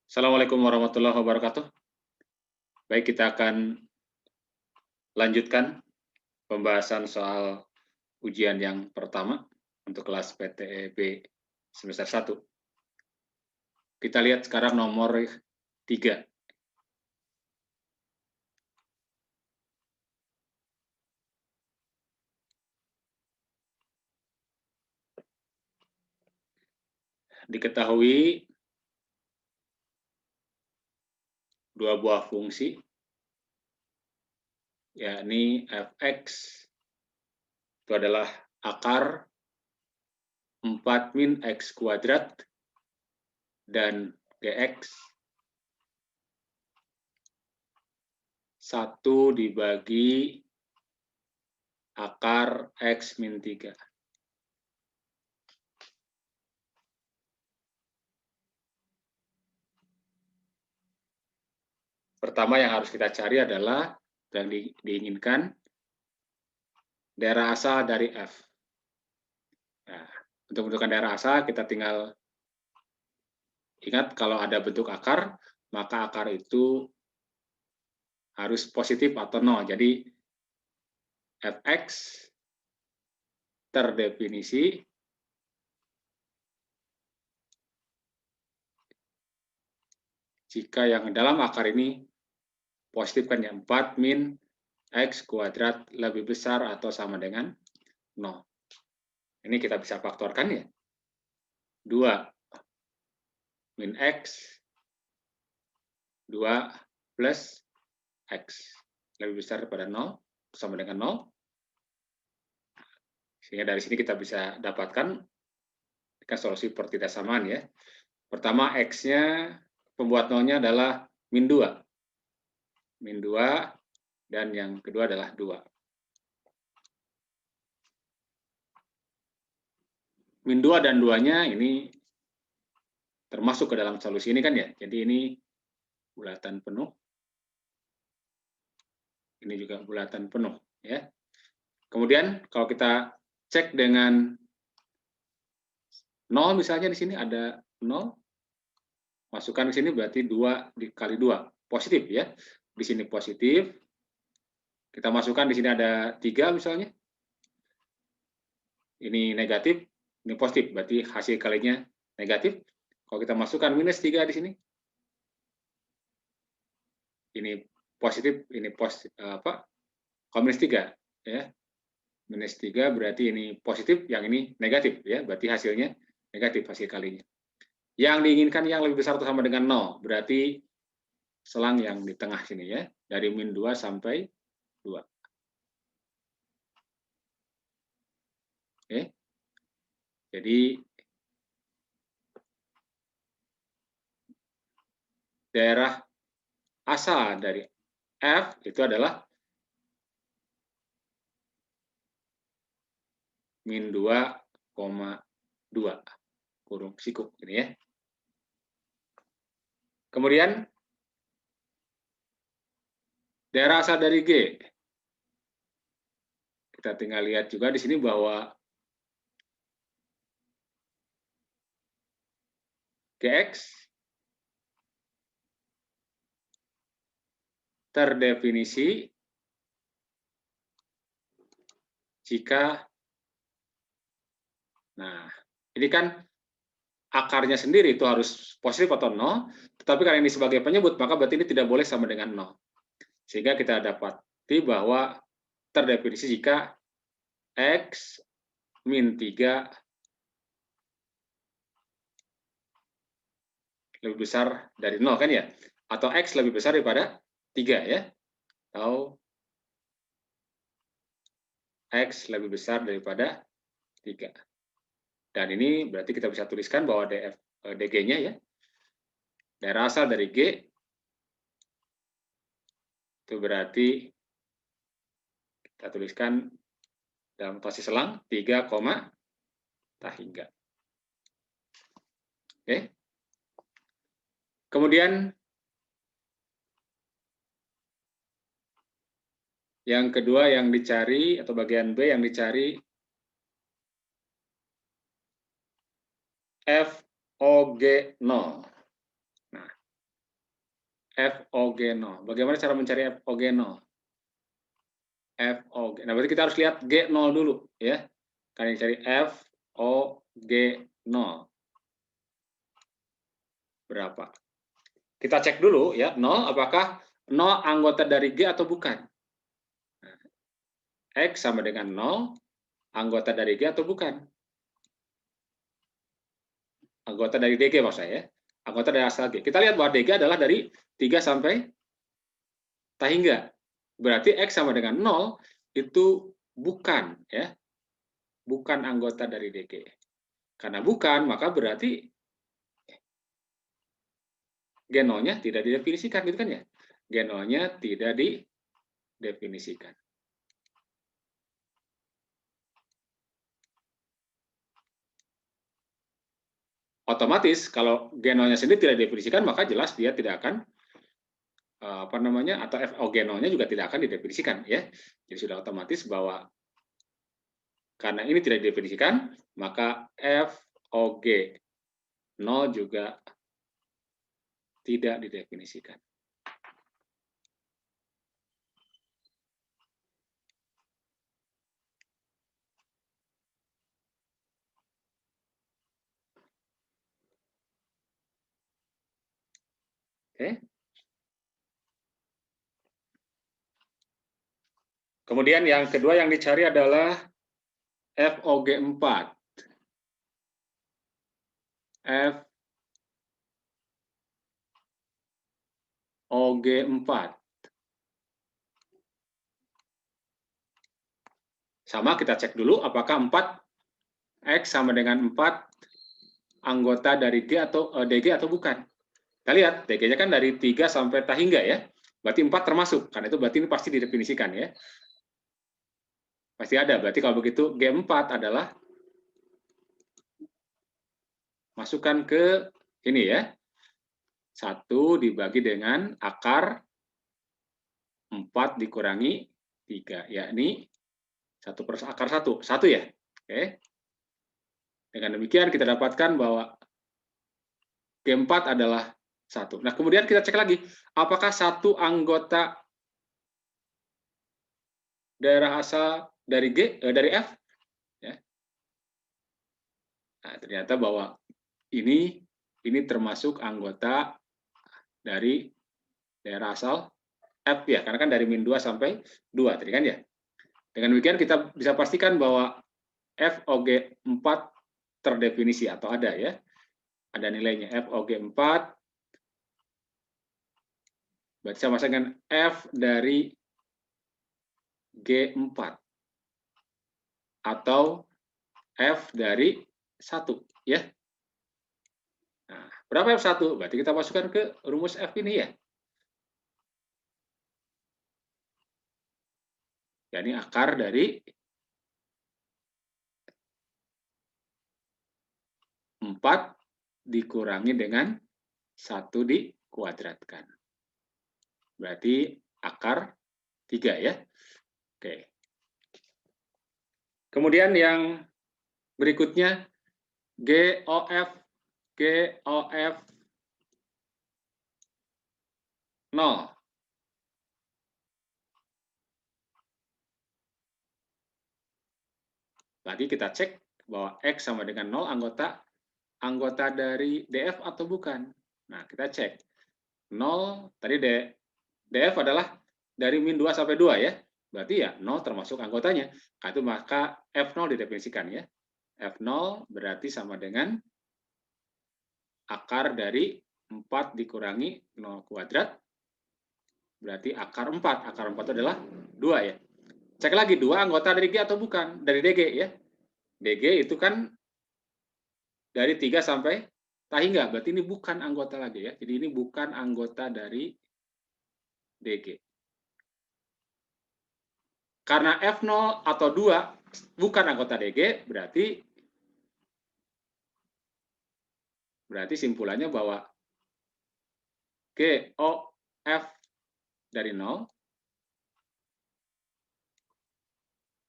Assalamualaikum warahmatullahi wabarakatuh. Baik, kita akan lanjutkan pembahasan soal ujian yang pertama untuk kelas PTEB semester 1. Kita lihat sekarang nomor 3. Diketahui dua buah fungsi, yakni fx itu adalah akar 4 min x kuadrat dan gx 1 dibagi akar x min 3. Pertama yang harus kita cari adalah yang diinginkan daerah asal dari F. Nah, untuk menentukan daerah asal kita tinggal ingat kalau ada bentuk akar, maka akar itu harus positif atau nol. Jadi fx terdefinisi jika yang dalam akar ini positif kan ya, 4 min x kuadrat lebih besar atau sama dengan 0. Ini kita bisa faktorkan ya. 2 min x, 2 plus x lebih besar daripada 0, sama dengan 0. Sehingga dari sini kita bisa dapatkan solusi pertidaksamaan ya. Pertama, x-nya pembuat nolnya adalah min 2. Min 2, dan yang kedua adalah 2. Min 2 dan 2-nya ini termasuk ke dalam solusi ini kan ya. Jadi ini bulatan penuh. Ini juga bulatan penuh ya. Kemudian kalau kita cek dengan 0 misalnya di sini ada 0. Masukkan ke sini berarti 2 dikali 2. Positif ya. Di sini positif. Kita masukkan di sini ada 3 misalnya. Ini negatif, ini positif. Berarti hasil kalinya negatif. Kalau kita masukkan minus 3 di sini. Ini positif, ini positif apa? Kalau minus 3 ya. Minus 3 berarti ini positif, yang ini negatif ya. Berarti hasilnya negatif hasil kalinya. Yang diinginkan yang lebih besar atau sama dengan 0. Berarti selang yang di tengah sini ya. Dari min 2 sampai 2. Oke. Jadi daerah asal dari F itu adalah min 2,2 kurung siku ini ya. Kemudian daerah asal dari G. Kita tinggal lihat juga di sini bahwa Gx terdefinisi jika, nah ini kan akarnya sendiri itu harus positif atau 0, tetapi karena ini sebagai penyebut, maka berarti ini tidak boleh sama dengan 0. Sehingga kita dapati bahwa terdefinisi jika X min 3 lebih besar dari 0 kan ya? Atau X lebih besar daripada 3 ya? Atau X lebih besar daripada 3. Dan ini berarti kita bisa tuliskan bahwa DG-nya ya, daerah asal dari G, itu berarti kita tuliskan dalam notasi selang 3, tak hingga. Oke. Kemudian yang kedua yang dicari, atau bagian B yang dicari, FOG 0. Nah, FOG0. Bagaimana cara mencari FOG0? FOG. Nah, berarti kita harus lihat G0 dulu, ya. Kalian cari FOG0. Berapa? Kita cek dulu, ya. 0, apakah 0 anggota dari G atau bukan? X sama dengan 0, anggota dari G atau bukan? Anggota dari DG maksud saya, ya. Anggota dari asal G. Kita lihat bahwa DG adalah dari 3 sampai hingga. Berarti X sama dengan 0 itu bukan, ya. Bukan anggota dari DG. Karena bukan, maka berarti G0-nya tidak didefinisikan, gitu kan ya? G0-nya tidak didefinisikan. Otomatis kalau G0-nya sendiri tidak didefinisikan, maka jelas dia tidak akan atau FOG0-nya juga tidak akan didefinisikan, ya. Jadi sudah otomatis bahwa karena ini tidak didefinisikan, maka FOG0 juga tidak didefinisikan. Oke. Kemudian yang kedua yang dicari adalah FOG4. FOG4. Sama, kita cek dulu apakah 4X sama dengan 4 anggota dari G atau DG atau bukan. Kita lihat, DG-nya kan dari 3 sampai hingga, ya. Berarti 4 termasuk, karena itu berarti ini pasti didefinisikan, ya. Pasti ada, berarti kalau begitu G4 adalah masukkan ke ini, ya. 1 dibagi dengan akar 4 dikurangi 3, yakni 1 per akar 1. 1, ya. Oke. Dengan demikian kita dapatkan bahwa G4 adalah 1. Nah, kemudian kita cek lagi, apakah satu anggota daerah asal dari dari F? Ya. Nah, ternyata bahwa ini termasuk anggota dari daerah asal F, ya, karena kan dari -2 sampai 2 tadi kan, ya. Dengan demikian kita bisa pastikan bahwa FOG4 terdefinisi atau ada, ya. Ada nilainya FOG4 berarti sama dengan F dari G4 atau F dari 1, ya. Nah, berapa F1? Berarti kita masukkan ke rumus F ini, ya. Jadi akar dari 4 dikurangi dengan 1 dikuadratkan. Berarti akar 3, ya. Oke. Kemudian yang berikutnya GOF 0. Lagi kita cek bahwa X sama dengan 0 anggota dari DF atau bukan. Nah, kita cek. 0, tadi DF adalah dari -2 sampai 2, ya. Berarti ya 0 termasuk anggotanya. Nah, itu maka F0 didefinisikan, ya. F0 berarti sama dengan akar dari 4 dikurangi 0 kuadrat, berarti akar 4. Akar 4 adalah 2, ya. Cek lagi, 2 anggota dari G atau bukan? Dari DG, ya. DG itu kan dari 3 sampai hingga. Berarti ini bukan anggota lagi, ya. Jadi ini bukan anggota dari DG. Karena F0 atau 2 bukan anggota DG, berarti simpulannya bahwa GOF dari 0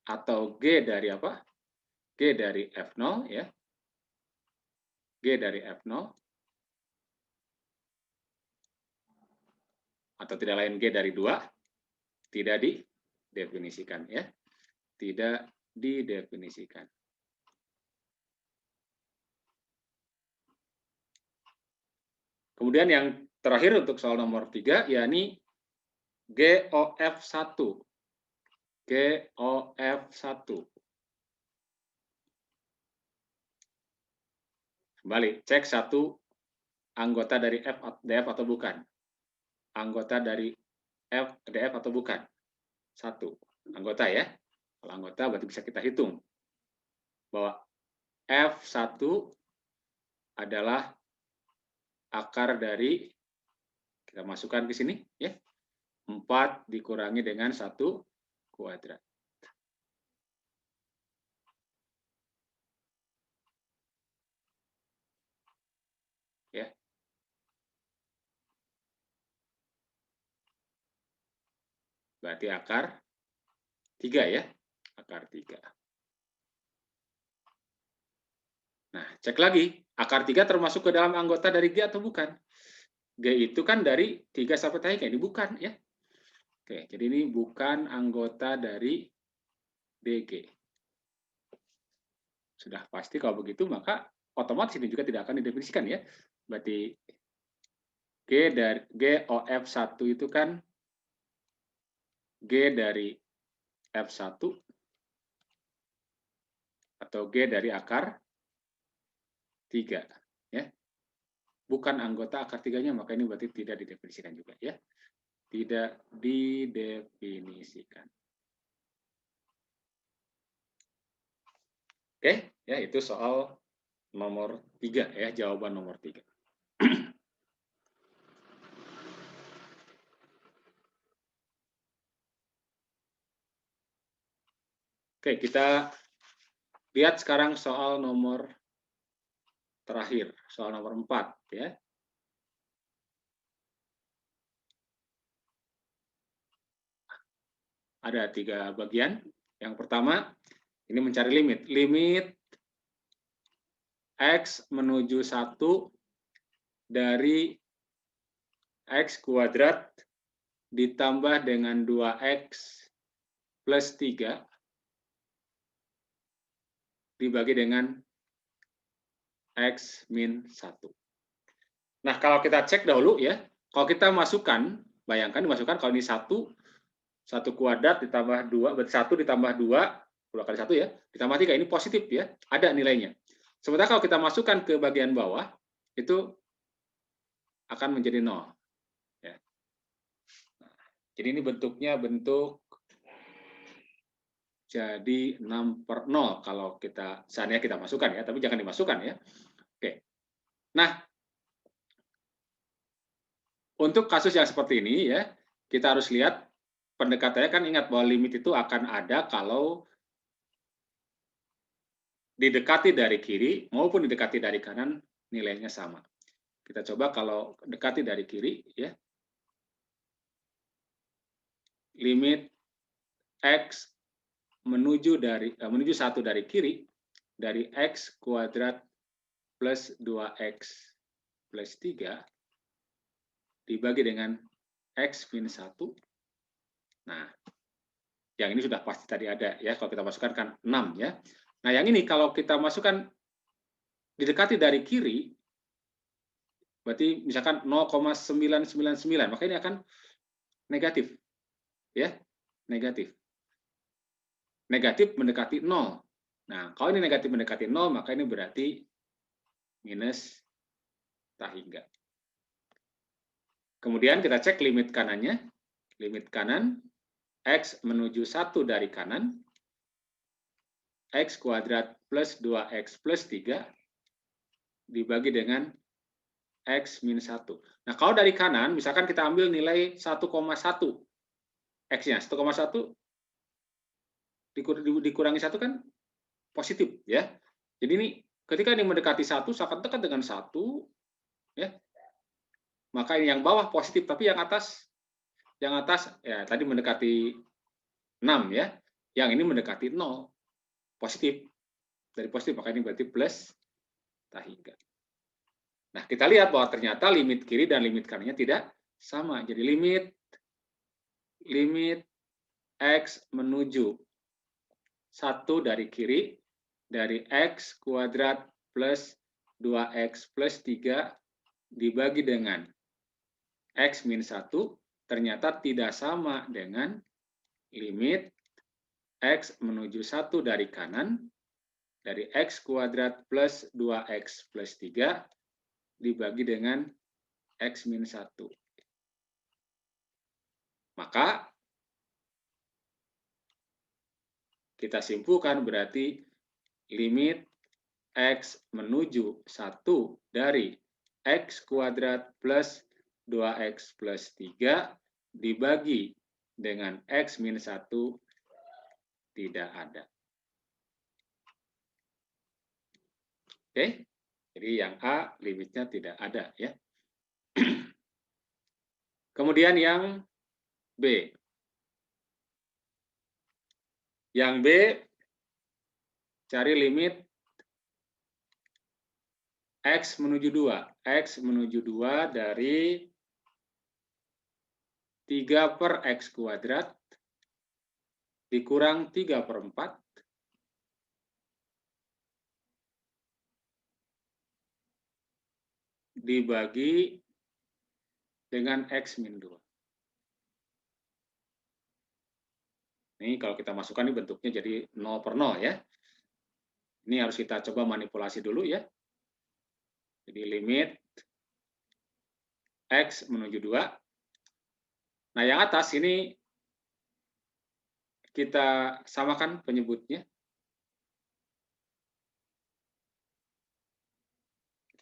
atau G dari apa? G dari F0, ya. G dari F0 atau tidak lain G dari 2, tidak didefinisikan ya. Tidak didefinisikan. Kemudian yang terakhir untuk soal nomor 3, yakni GOF1. GOF1. Kembali, cek satu anggota dari DF atau bukan. Anggota dari DF atau bukan. 1. Anggota ya. Kalau anggota berarti bisa kita hitung bahwa F1 adalah akar dari, kita masukkan ke sini ya, 4 dikurangi dengan 1 kuadrat. Ya. Berarti akar 3 ya. Akar 3. Nah, cek lagi, akar 3 termasuk ke dalam anggota dari G atau bukan? G itu kan dari 3 sampai tadi, ini bukan ya. Oke, jadi ini bukan anggota dari DG. Sudah pasti kalau begitu, maka otomatis ini juga tidak akan didefinisikan ya. Berarti GOF1 itu kan G dari F1 atau G dari akar 3 ya. Bukan anggota akar 3-nya, maka ini berarti tidak didefinisikan juga ya. Tidak didefinisikan. Oke, ya itu soal nomor 3 ya, jawaban nomor 3. Oke, kita lihat sekarang soal nomor terakhir, soal nomor 4 ya. Ada 3 bagian. Yang pertama, ini mencari limit. Limit X menuju 1 dari X kuadrat ditambah dengan 2X plus 3 dibagi dengan X min 1. Nah, kalau kita cek dahulu ya, kalau kita masukkan, bayangkan dimasukkan kalau ini 1 kuadrat ditambah 2, berarti 1 ditambah 2, 2 kali 1 ya, ditambah 3, ini positif ya, ada nilainya. Sementara kalau kita masukkan ke bagian bawah, itu akan menjadi 0. Ya. Jadi ini bentuknya bentuk jadi 6/0 kalau kita, seandainya kita masukkan ya, tapi jangan dimasukkan ya. Oke. Nah, untuk kasus yang seperti ini ya, kita harus lihat pendekatannya, kan ingat bahwa limit itu akan ada kalau didekati dari kiri maupun didekati dari kanan nilainya sama. Kita coba kalau dekati dari kiri ya. Limit X menuju 1 dari kiri dari X kuadrat plus 2X plus 3 dibagi dengan X min 1. Nah, yang ini sudah pasti tadi ada ya, kalau kita masukkan kan 6 ya. Nah, yang ini kalau kita masukkan didekati dari kiri, berarti misalkan 0,999, maka ini akan negatif. Ya, negatif. Negatif mendekati 0. Nah, kalau ini negatif mendekati 0, maka ini berarti minus tak hingga. Kemudian kita cek limit kanannya. Limit kanan, X menuju 1 dari kanan, X kuadrat plus 2X plus 3 dibagi dengan X min 1. Nah, kalau dari kanan, misalkan kita ambil nilai 1,1 X-nya. 1,1 dikurangi 1 kan positif ya. Jadi ini ketika ini mendekati 1, sangat dekat dengan 1 ya. Maka ini yang bawah positif, tapi yang atas ya tadi mendekati 6 ya. Yang ini mendekati 0. Positif. Dari positif, maka ini berarti plus tak hingga. Nah, kita lihat bahwa ternyata limit kiri dan limit kanannya tidak sama. Jadi limit limit X menuju 1 dari kiri, dari X kuadrat plus 2X plus 3 dibagi dengan X min 1, ternyata tidak sama dengan limit X menuju 1 dari kanan, dari X kuadrat plus 2X plus 3 dibagi dengan X min 1. Maka kita simpulkan berarti limit X menuju 1 dari X kuadrat plus 2X plus 3 dibagi dengan X min 1 tidak ada. Oke, jadi yang A limitnya tidak ada ya. Kemudian yang B. Yang B, cari limit X menuju 2. X menuju 2 dari 3 per X kuadrat dikurang 3 per 4 dibagi dengan X min 2. Ini kalau kita masukkan ini bentuknya jadi 0 per 0 ya. Ini harus kita coba manipulasi dulu ya. Jadi limit X menuju 2. Nah yang atas ini kita samakan penyebutnya.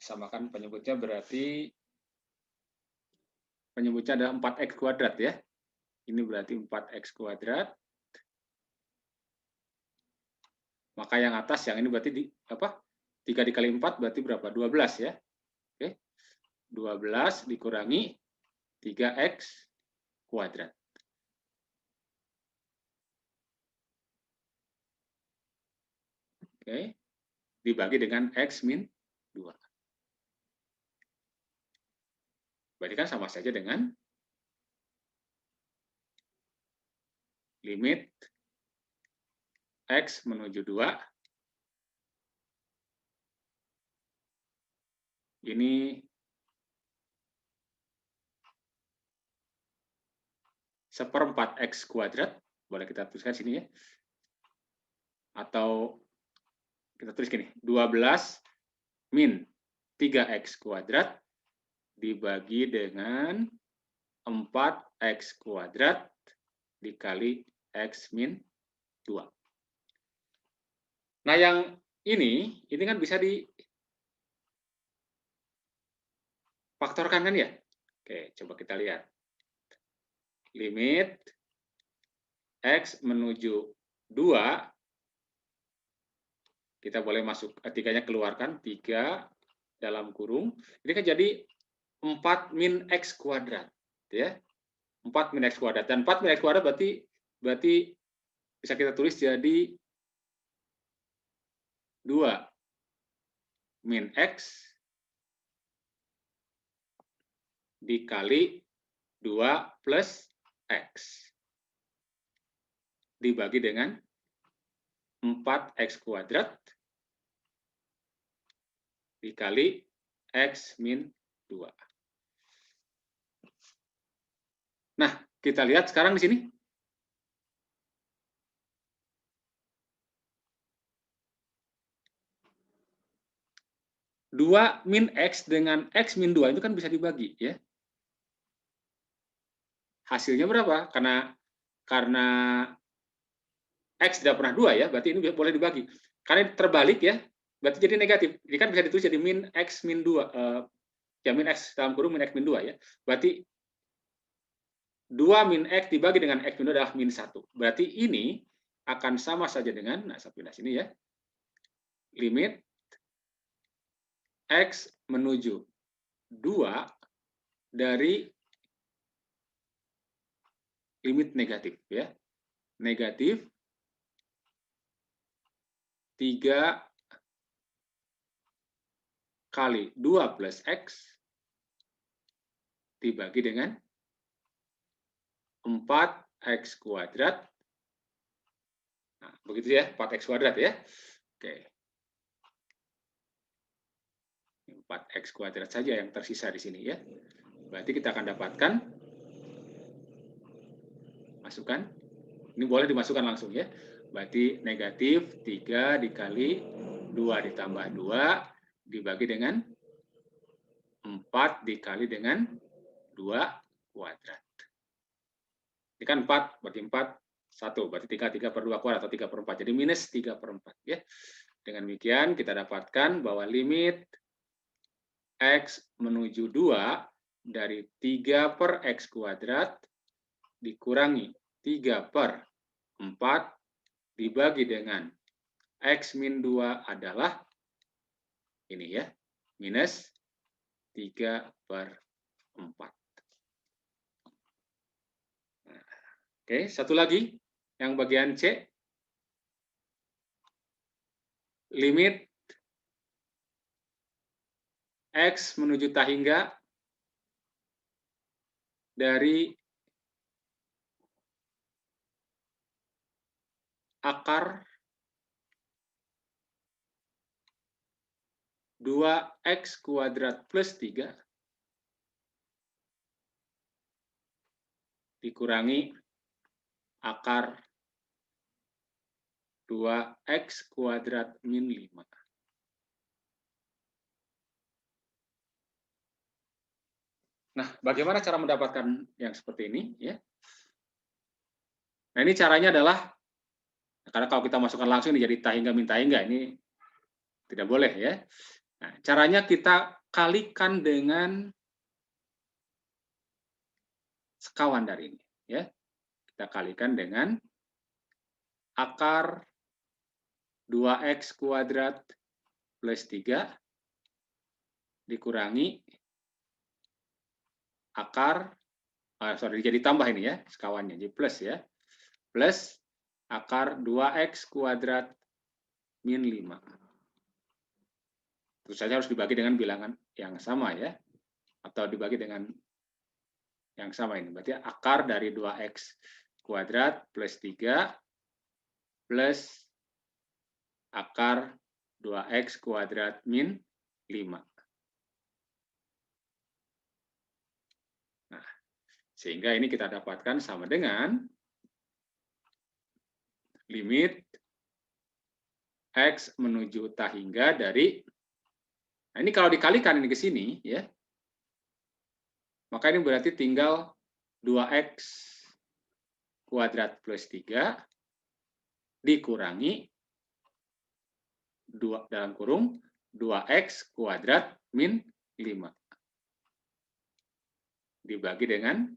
Samakan penyebutnya berarti penyebutnya adalah 4X kuadrat ya. Ini berarti 4X kuadrat. Maka yang atas, yang ini berarti 3 dikali 4 berarti berapa? 12 ya. Oke. 12 dikurangi 3X kuadrat. Oke. Dibagi dengan X min 2. Berarti kan sama saja dengan limit X menuju 2. Ini seperempat X kuadrat. Boleh kita tuliskan sini ya. Atau kita tulis gini, 12 min 3X kuadrat dibagi dengan 4X kuadrat dikali X min 2. Nah, yang ini kan bisa difaktorkan kan ya? Oke, coba kita lihat. Limit X menuju 2, kita boleh masuk, 3-nya keluarkan, 3 dalam kurung. Ini kan jadi 4 min X kuadrat. Ya. 4 min X kuadrat. Dan 4 min X kuadrat berarti bisa kita tulis jadi 2 min X dikali 2 plus X dibagi dengan 4X kuadrat dikali X min 2. Nah, kita lihat sekarang di sini. Dua min X dengan X min 2 itu kan bisa dibagi ya. Hasilnya berapa? Karena X tidak pernah 2 ya, berarti ini boleh dibagi. Karena terbalik ya, berarti jadi negatif. Ini kan bisa ditulis jadi min X min 2. Ya min X dalam kurung min X min 2 ya. Berarti 2 min X dibagi dengan X min 2 adalah min 1. Berarti ini akan sama saja dengan, nah saya pindah sini ya, limit X menuju 2 dari limit negatif ya. Negatif 3 kali 2 plus X dibagi dengan 4 X kuadrat. Nah, begitu ya, 4X kuadrat ya. Oke. 4X kuadrat saja yang tersisa di sini ya. Berarti kita akan dapatkan, masukkan, ini boleh dimasukkan langsung ya. Berarti negatif 3 dikali 2 ditambah 2 dibagi dengan 4 dikali dengan 2 kuadrat. Ini kan 4, berarti 4, 1, berarti 3 per 2 kuadrat atau 3 per 4. Jadi minus 3 per 4. Ya. Dengan demikian kita dapatkan bahwa limit X menuju 2 dari 3 per X kuadrat dikurangi 3 per 4 dibagi dengan X min 2 adalah ini ya, minus 3 per 4. Oke, satu lagi, yang bagian C. Limit X menuju tahingga dari akar 2X kuadrat plus 3 dikurangi akar 2X kuadrat min 5. Nah, bagaimana cara mendapatkan yang seperti ini? Ya. Nah, ini caranya adalah, karena kalau kita masukkan langsung ini jadi tahingga min tahingga, ini tidak boleh ya. Nah, caranya kita kalikan dengan sekawan dari ini. Ya. Kita kalikan dengan akar 2X kuadrat plus 3 dikurangi akar, jadi tambah ini ya, sekawannya, jadi plus ya, plus akar 2X kuadrat min 5. Tentu saja harus dibagi dengan bilangan yang sama ya, atau dibagi dengan yang sama ini. Berarti akar dari 2X kuadrat plus 3 plus akar 2X kuadrat min 5. Nah, sehingga ini kita dapatkan sama dengan limit X menuju tahingga dari, nah ini kalau dikalikan ini ke sini, ya, maka ini berarti tinggal 2X kuadrat plus 3 dikurangi 2 dalam kurung 2X kuadrat min 5. Dibagi dengan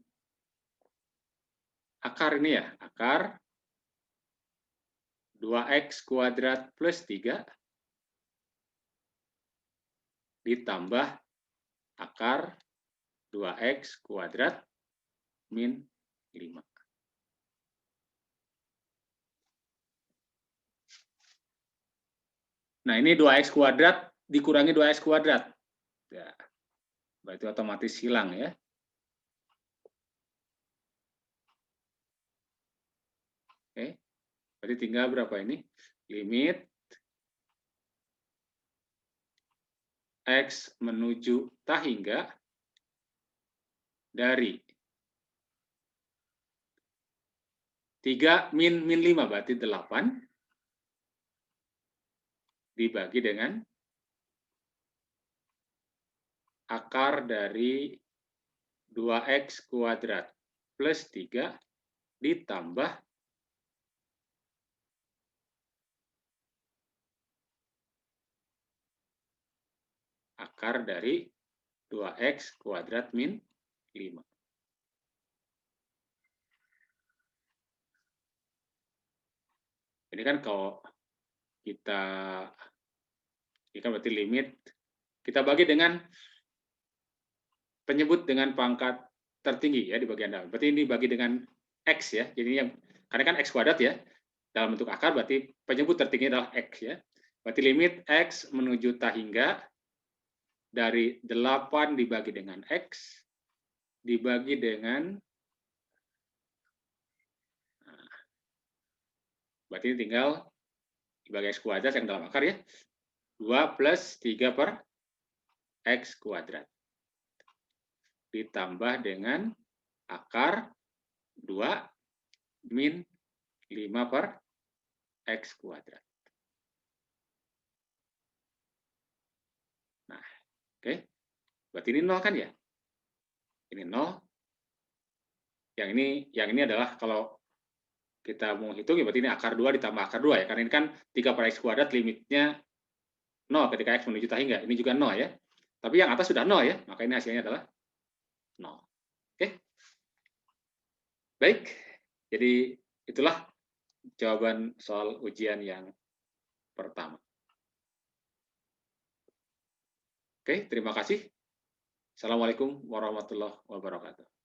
akar ini ya, akar 2X kuadrat plus 3 ditambah akar 2X kuadrat min 5. Nah, ini 2X kuadrat dikurangi 2X kuadrat. Ya, berarti otomatis hilang ya. Oke, berarti tinggal berapa ini? Limit X menuju tahingga dari 3 min 5 berarti 8 dibagi dengan akar dari 2X kuadrat plus 3 ditambah akar dari 2X kuadrat min 5. Ini kan kalau kita, ini kan berarti limit, kita bagi dengan penyebut dengan pangkat tertinggi ya di bagian dalam. Berarti ini bagi dengan X ya. Jadi yang, karena kan X kuadrat ya, dalam bentuk akar berarti penyebut tertinggi adalah X ya. Berarti limit X menuju tahingga dari 8 dibagi dengan X dibagi dengan Berarti ini tinggal dibagi X kuadrat yang dalam akar ya. 2 plus 3 per X kuadrat. Ditambah dengan akar 2 min 5 per X kuadrat. Nah, oke. Berarti ini 0 kan ya? Ini 0. Yang ini adalah kalau kita mau hitung, ya berarti ini akar 2 ditambah akar 2 ya. Karena ini kan 3 per X kuadrat limitnya 0 ketika X menuju tak hingga. Ini juga 0 ya. Tapi yang atas sudah 0 ya. Maka ini hasilnya adalah 0. Oke. Baik. Jadi itulah jawaban soal ujian yang pertama. Oke, terima kasih. Assalamualaikum warahmatullahi wabarakatuh.